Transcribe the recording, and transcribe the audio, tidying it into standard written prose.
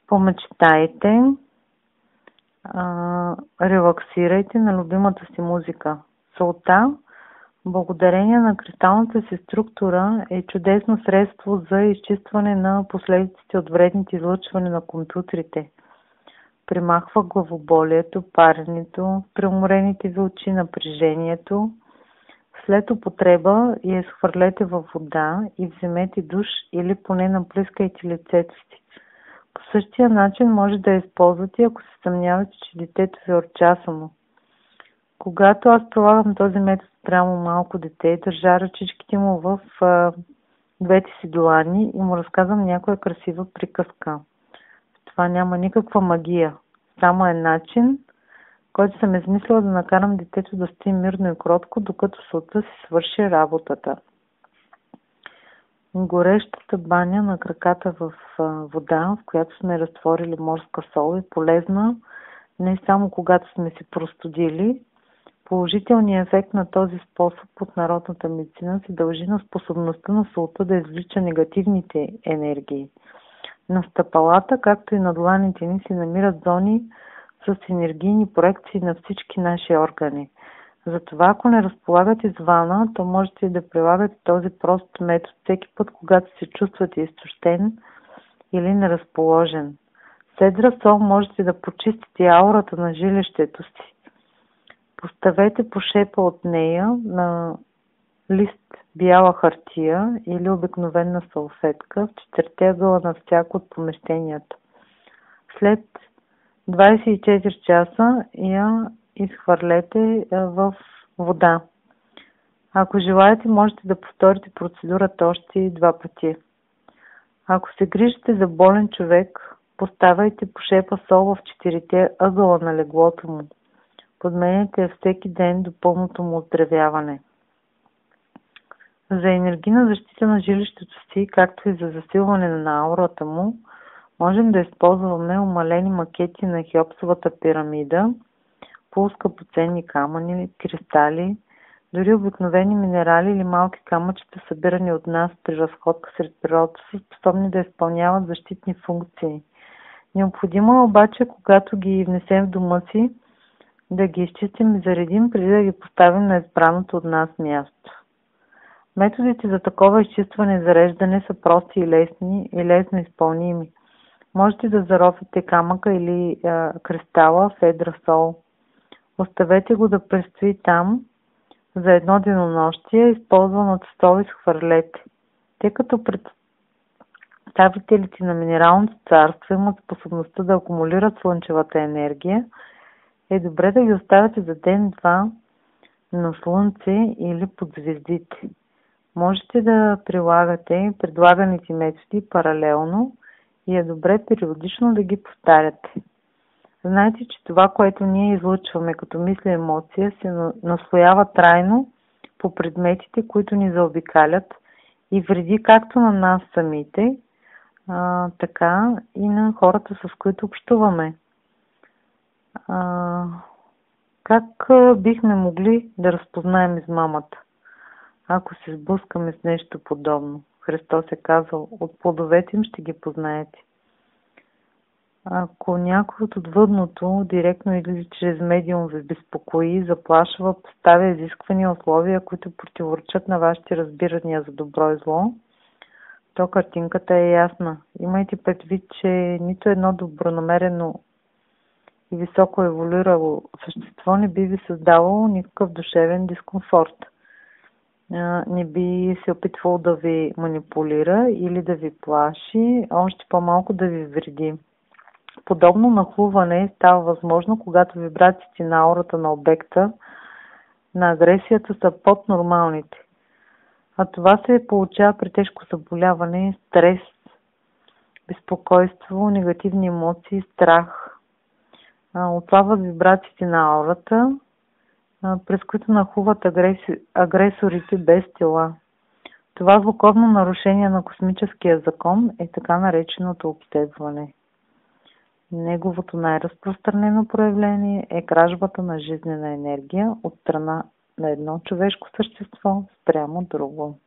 Помечтайте, релаксирайте на любимата си музика. Солта, благодарение на кристалната си структура, е чудесно средство за изчистване на последиците от вредните излъчвания на компютрите. Примахва главоболието, паренето, преуморените ви очи, напрежението. След употреба я изхвърлете във вода и вземете душ или поне наплискайте лицето си. По същия начин може да я използвате, ако се съмнявате, че детето ви е отчасано. Когато аз прилагам този метод прямо малко дете, държа ръчичките му в двете си длани и му разказвам някоя красива приказка. Това няма никаква магия. Само е начин, който съм измислила да накарам детето да стои мирно и кротко, докато солта си свърши работата. Горещата баня на краката в вода, в която сме разтворили морска сол, е полезна не само когато сме се простудили. Положителният ефект на този способ от народната медицина се дължи на способността на солта да извлича негативните енергии. На стъпалата, както и на дланите ни, се намират зони с енергийни проекции на всички наши органи. Затова, ако не разполагате с вана, то можете да прилагате този прост метод всеки път, когато се чувствате изтощен или неразположен. С едра сол можете да почистите аурата на жилището си. Поставете по шепа от нея на лист бяла хартия или обикновена салфетка в четирите ъгъла на всяко от помещенията. След 24 часа я изхвърлете в вода. Ако желаете, можете да повторите процедурата още 2 пъти. Ако се грижите за болен човек, поставяйте по шепа сол в четирите ъгъла на леглото му. Подменяйте я всеки ден до пълното му оздравяване. За енергийна защита на жилището си, както и за засилване на аурата му, можем да използваме умалени макети на Хеопсовата пирамида, полускъпоценни камъни, кристали, дори обикновени минерали или малки камъчета, събирани от нас при разходка сред природата, са способни да изпълняват защитни функции. Необходимо е обаче, когато ги внесем в дома си, да ги изчистим и заредим, преди да ги поставим на избраното от нас място. Методите за такова изчистване и зареждане са прости и лесно изпълними. Можете да заровите камъка или кристала в едра сол. Оставете го да престои там за едно денонощие, използваната сол изхвърлете. Тъй като представителите на минералното царство имат способността да акумулират слънчевата енергия, е добре да ги оставяте за ден-два на слънце или под звездите. Можете да прилагате предлаганите методи паралелно и е добре периодично да ги повтаряте. Знайте, че това, което ние излъчваме като мисля и емоция, се наслоява трайно по предметите, които ни заобикалят и вреди както на нас самите, така и на хората, с които общуваме. Как бихме могли да разпознаем измамата, ако се сблъскаме с нещо подобно? Христос е казал, от плодовете им ще ги познаете. Ако някой от отвъдното, директно или чрез медиум ви безпокои, заплашва, поставя изисквания, условия, които противоречат на вашите разбирания за добро и зло, то картинката е ясна. Имайте предвид, че нито едно добронамерено и високо еволюирало същество не би ви създавало никакъв душевен дискомфорт. Не би се опитвало да ви манипулира или да ви плаши, още по-малко да ви вреди. Подобно нахлуване става възможно, когато вибрациите на аурата на обекта на агресията са под нормалните. А това се получава при тежко заболяване, стрес, безпокойство, негативни емоции, страх. Отслабват вибрациите на аурата, през които нахлуват агресорите без тела. Това звуковно нарушение на космическия закон е така нареченото обсебване. Неговото най-разпространено проявление е кражбата на жизнена енергия от страна на едно човешко същество спрямо друго.